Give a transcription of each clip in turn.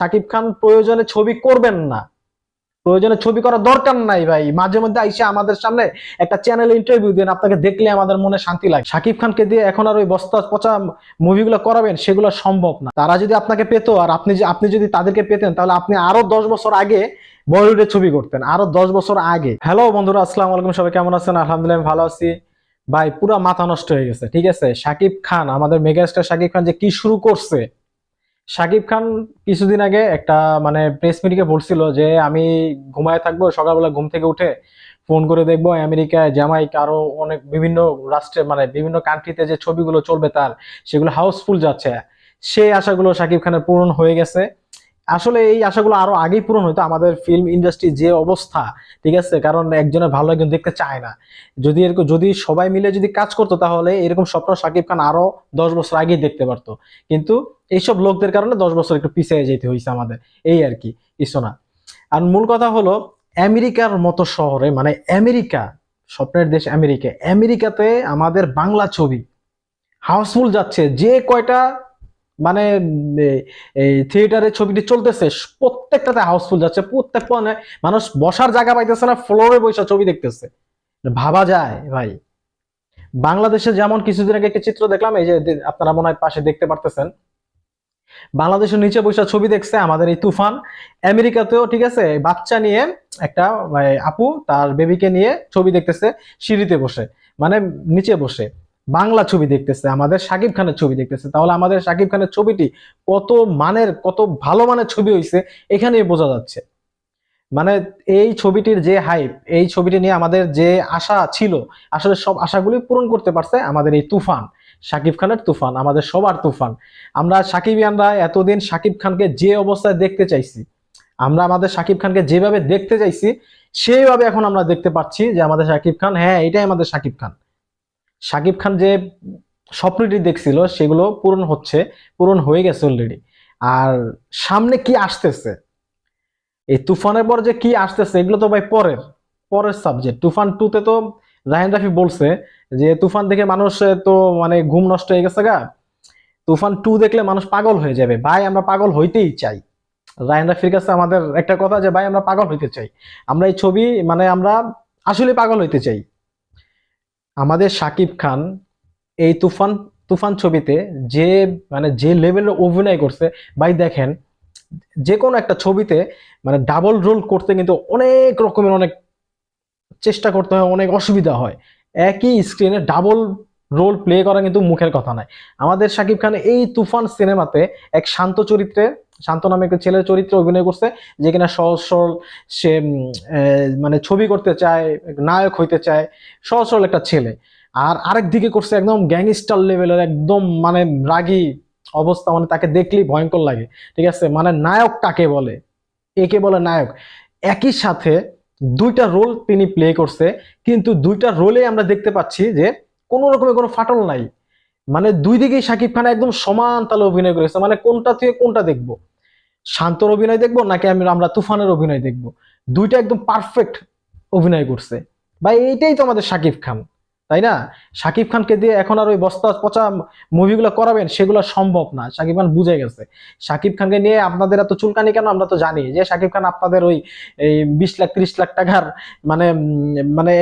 শাকিব খান প্রয়োজনে ছবি করবেন না, প্রয়োজনে ছবি করার দরকার নাই ভাই। মাঝে মধ্যে আইসা আমাদের সামনে একটা চ্যানেলে ইন্টারভিউ দেন, আপনাকে দেখলে আমাদের মনে শান্তি লাগে। শাকিব খানকে দিয়ে এখন আর ওই বস্তা পচা মুভিগুলো করাবেন, সেগুলো সম্ভব না। তারা যদি আপনাকে পেত আর আপনি যদি তাদেরকে পেতেন, তাহলে আপনি আরো 10 বছর আগে বলিউডে ছবি করতেন, আরো 10 বছর আগে। হ্যালো বন্ধুরা, আসসালামু আলাইকুম, সবাই কেমন আছেন? আলহামদুলিল্লাহ আমি ভালো আছি। ভাই পুরা মাথা নষ্ট হয়ে গেছে, ঠিক আছে? শাকিব খান, আমাদের মেগাস্টার শাকিব খান যে কি শুরু করছে। শাকিব খান কিছুদিন আগে একটা মানে প্রেস মিটিংয়ে বলছিল যে আমি ঘুমায় থাকবো, সকালবেলা ঘুম থেকে উঠে ফোন করে দেখবো আমেরিকায়, জামাইকা, আরো অনেক বিভিন্ন রাষ্ট্রে মানে বিভিন্ন কান্ট্রিতে যে ছবিগুলো চলবে তার, সেগুলো হাউসফুল যাচ্ছে। সেই আশাগুলো শাকিব খানের পূরণ হয়ে গেছে। আসলে এই আশাগুলো আরো আগেই পূরণ হইতো, আমাদের ফিল্ম ইন্ডাস্ট্রি যে অবস্থা, ঠিক আছে? কারণ একজনের ভালো একজন দেখতে চায় না। যদি এরকম যদি সবাই মিলে যদি কাজ করতো, তাহলে এরকম স্বপ্ন শাকিব খান আরো 10 বছর আগেই দেখতে পারতো। কিন্তু এইসব লোকদের কারণে 10 বছর একটু পিছিয়ে যেতে হয়েছে আমাদের, এই আর কি, কিছু না। আর মূল কথা হলো, আমেরিকার মতো শহরে, মানে আমেরিকা, স্বপ্নের দেশ আমেরিকা, আমেরিকাতে আমাদের বাংলা ছবি হাউসফুল যাচ্ছে। যে কয়টা মানে এই থিয়েটারে ছবিটি চলতেছে, প্রত্যেকটাতে হাউসফুল যাচ্ছে। প্রত্যেকটা মানে মানুষ বসার জায়গা পাইতেছে না, ফ্লোরে বসে ছবি দেখতেছে। ভাবা যায় ভাই। বাংলাদেশে যেমন কিছুদিন আগে একটা চিত্র দেখলাম, এই যে আপনারা মনে হয় পাশে দেখতে পারতেছেন, বাংলাদেশের নিচে বসে ছবি দেখছে আমাদের এই তুফান। আমেরিকাতেও ঠিক আছে, বাচ্চা নিয়ে একটা আপু তার বেবিকে নিয়ে ছবি দেখতেছে সিঁড়িতে বসে, মানে নিচে বসে বাংলা ছবি দেখতেছে, আমাদের শাকিব খানের ছবি দেখতেছে। তাহলে আমাদের শাকিব খানের ছবিটি কত মানের, কত ভালো মানের ছবি হয়েছে, এখানেই বোঝা যাচ্ছে। মানে এই ছবিটির যে হাইপ, এই ছবিটি নিয়ে আমাদের যে আশা ছিল, আসলে সব আশাগুলি পূরণ করতে পারছে আমাদের এই তুফান। শাকিব খানের তুফান, আমাদের সবার তুফান। আমরা সাকিবিয়ানরা এতদিন শাকিব খানকে যে অবস্থায় দেখতে চাইছি, আমরা আমাদের শাকিব খানকে যেভাবে দেখতে চাইছি, সেইভাবে এখন আমরা দেখতে পাচ্ছি যে আমাদের শাকিব খান, হ্যাঁ এটাই আমাদের শাকিব খান। শাকিব খান যে স্বপ্নটি দেখছিল, সেগুলো পূরণ হচ্ছে, পূরণ হয়ে গেছে অলরেডি। আর সামনে কি আসতেছে, এই তুফানের পর যে কি আসতেছে, এগুলো তো ভাই পরের পরের সাবজেক্ট। তুফান 2 তে তো রাহিন রাফি বলছে যে তুফান দেখে মানুষ তো মানে ঘুম নষ্ট হয়ে গেছে গা, তুফান 2 দেখলে মানুষ পাগল হয়ে যাবে। ভাই আমরা পাগল হইতেই চাই। রাহিন রাফির কাছে আমাদের একটা কথা যে ভাই আমরা পাগল হইতে চাই, আমরা এই ছবি মানে আমরা আসলে পাগল হইতে চাই। আমাদের শাকিব খান এই তুফান তুফান ছবিতে যে মানে যে লেভেলের অভিনয় করছে, ভাই দেখেন, যে কোনো একটা ছবিতে মানে ডাবল রোল করতে কিন্তু অনেক রকমের অনেক চেষ্টা করতে হয়, অনেক অসুবিধা হয়। একই স্ক্রিনে ডাবল রোল প্লে করা কিন্তু মুখের কথা নয়। আমাদের শাকিব খান এই তুফান সিনেমাতে এক শান্ত চরিত্রে, শান্ত নামে একটা ছেলের চরিত্রে অভিনয় করছে, যে কিনা সহজ সরল, সে মানে ছবি করতে চায়, নায়ক হইতে চায়, সহজ সরল একটা ছেলে। আর আরেক দিকে করছে একদম গ্যাংস্টার লেভেলের, একদম মানে রাগী অবস্থা, মানে তাকে দেখলেই ভয়ঙ্কর লাগে। ঠিক আছে, মানে নায়ক কাকে বলে, একে বলে নায়ক। একই সাথে দুইটা রোল তিনি প্লে করছে, কিন্তু দুইটা রোলে আমরা দেখতে পাচ্ছি যে কোনো রকমের কোনো ফাটল নাই। মানে দুই দিকেই শাকিব খান একদম সমান তালে অভিনয় করেছে। মানে কোনটা থেকে কোনটা দেখবো, শান্তর অভিনয় দেখবো নাকি আমরা তুফানের অভিনয় দেখবো? দুইটা একদম পারফেক্ট অভিনয় করছে। ভাই এইটাই তো আমাদের শাকিব খান, তাই না? শাকিব খানকে দিয়ে এখন আর ওই বস্তা পচা মুভিগুলো করাবেন, সেগুলো সম্ভব না। শাকিব খান বুঝে গেছে। শাকিব খানকে নিয়ে আপনাদের এত চুলকানি কেন? আমরা তো জানি যে শাকিব খান আপনাদের ওই এই 20 লাখ 30 লাখ টাকার মানে মানে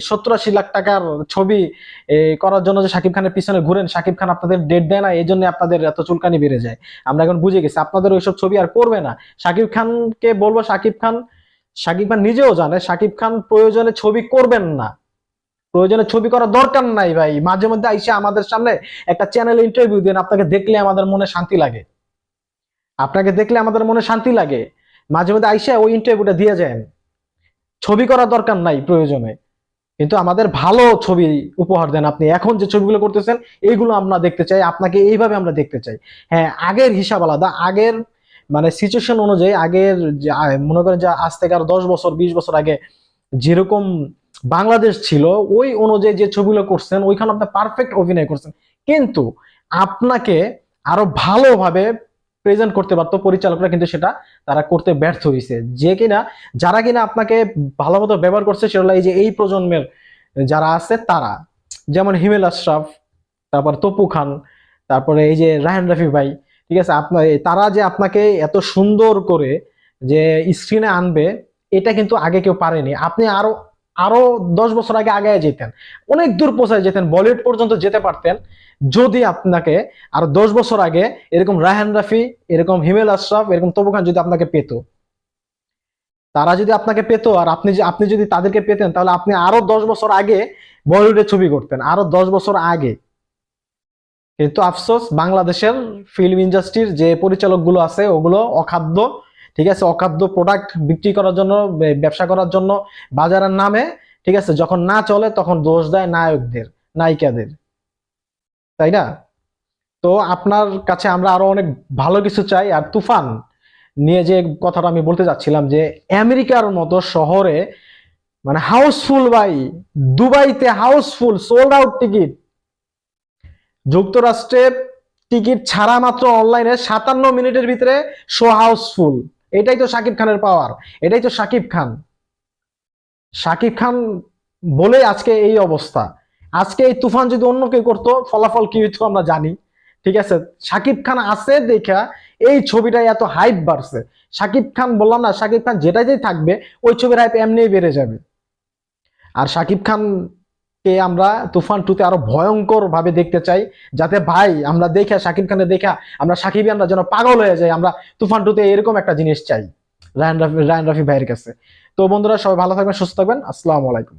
70-80 লাখ টাকার ছবি করার জন্য যে শাকিব খানের পিছনে ঘুরেন, শাকিব খান আপনাদের ডেট দেয় না, এই জন্য আপনাদের এত চুলকানি বেড়ে যায়। আমরা এখন বুঝে গেছি আপনাদের ওইসব ছবি আর করবে না। শাকিব খানকে বলবো, শাকিব খান নিজেও জানে শাকিব খান প্রয়োজনে ছবি করবেন না, প্রয়োজনে ছবি করার দরকার নাই ভাই। মাঝে মধ্যে আইসা আমাদের সামনে একটা চ্যানেলে ইন্টারভিউ দেন, আপনাকে দেখলে আমাদের মনে শান্তি লাগে, আপনাকে দেখলে আমাদের মনে শান্তি লাগে। মাঝে মধ্যে আইসা ওই ইন্টারভিউটা দিয়ে যান। ছবি করার দরকার নাই প্রয়োজনে, কিন্তু আমাদের ভালো ছবি উপহার দেন। আপনি এখন যে ছবিগুলো করতেছেন, এইগুলো আমরা দেখতে চাই, আপনাকে এইভাবে আমরা দেখতে চাই। হ্যাঁ, আগের হিসাব আলাদা, আগের মানে সিচুয়েশন অনুযায়ী, আগের মনে করেন যে আজ থেকে আরো 10 বছর 20 বছর আগে যেরকম বাংলাদেশ ছিল, ওই অনুযায়ী যে ছবিগুলো করছেন, ওইখানে আপনি পারফেক্ট অভিনয় করছেন। কিন্তু আপনাকে আরো ভালোভাবে প্রেজেন্ট করতে পারতো পরিচালকরা, কিন্তু সেটা তারা করতে ব্যর্থ হয়েছে। যে কিনা যারা কিনা আপনাকে ভালো মতো ব্যবহার করছে, সেটা হলো এই যে এই প্রজন্মের যারা আছে তারা, যেমন হিমেল আশরাফ, তারপর তপু খান, তারপরে এই যে রায়হান রাফি ভাই, ঠিক আছে, আপনার তারা যে আপনাকে এত সুন্দর করে যে স্ক্রিনে আনবে, এটা কিন্তু আগে কেউ পারেনি। আপনি আরো আরো 10 বছর আগে আগে যেতেন, অনেক দূর পৌঁছায় যেতেন, বলিউড পর্যন্ত যেতে পারতেন, যদি আপনাকে আরো 10 বছর আগে এরকম রায়হান রাফি, এরকম হিমেল আশরাফ, এরকম তবু খান যদি আপনাকে পেত। তারা যদি আপনাকে পেতো আর আপনি যদি তাদেরকে পেতেন, তাহলে আপনি আরো 10 বছর আগে বলিউডে ছবি করতেন, আরো 10 বছর আগে। কিন্তু আফসোস, বাংলাদেশের ফিল্ম ইন্ডাস্ট্রির যে পরিচালকগুলো আছে ওগুলো অখাদ্য, ঠিক আছে, অখাদ্য প্রোডাক্ট বিক্রি করার জন্য, ব্যবসা করার জন্য বাজারের নামে, ঠিক আছে, যখন না চলে তখন দোষ দেয় নায়কদের, নায়িকাদের, তাই না? তো আপনার কাছে আমরা আরো অনেক ভালো কিছু চাই। আর তুফান নিয়ে যে কথাটা আমি বলতে চাচ্ছিলাম, যে আমেরিকার মতো শহরে মানে হাউসফুল ভাই, দুবাইতে হাউসফুল, সোল্ড আউট টিকিট, যুক্তরাষ্ট্রে টিকিট ছাড়া মাত্র অনলাইনে 57 মিনিটের ভিতরে শো হাউসফুল। এটাই তো শাকিব খানের পাওয়ার, এটাই তো শাকিব খান। শাকিব খান বলে আজকে এই অবস্থা। আজকে এই তুফান যদি অন্য কেউ করতো, ফলাফল কি হইতো আমরা জানি, ঠিক আছে। শাকিব খান আছে দেখা এই ছবিটাই এত হাইপ বাড়ছে। শাকিব খান, বললাম না, শাকিব খান যেটাই থাকবে ওই ছবির হাইপ এমনিই বেড়ে যাবে। আর শাকিব খান কে আমরা তুফান 2 তে আরো ভয়ঙ্কর ভাবে দেখতে চাই, যাতে ভাই আমরা দেখা, শাকিব খানের দেখা আমরা সাকিবিয়ানরা যেন পাগল হয়ে যাই। আমরা তুফান 2 তে এরকম একটা জিনিস চাই রায়হান রাফি ভাইয়ের কাছে। তো বন্ধুরা, সবাই ভালো থাকবেন, সুস্থ থাকবেন, আসসালামু আলাইকুম।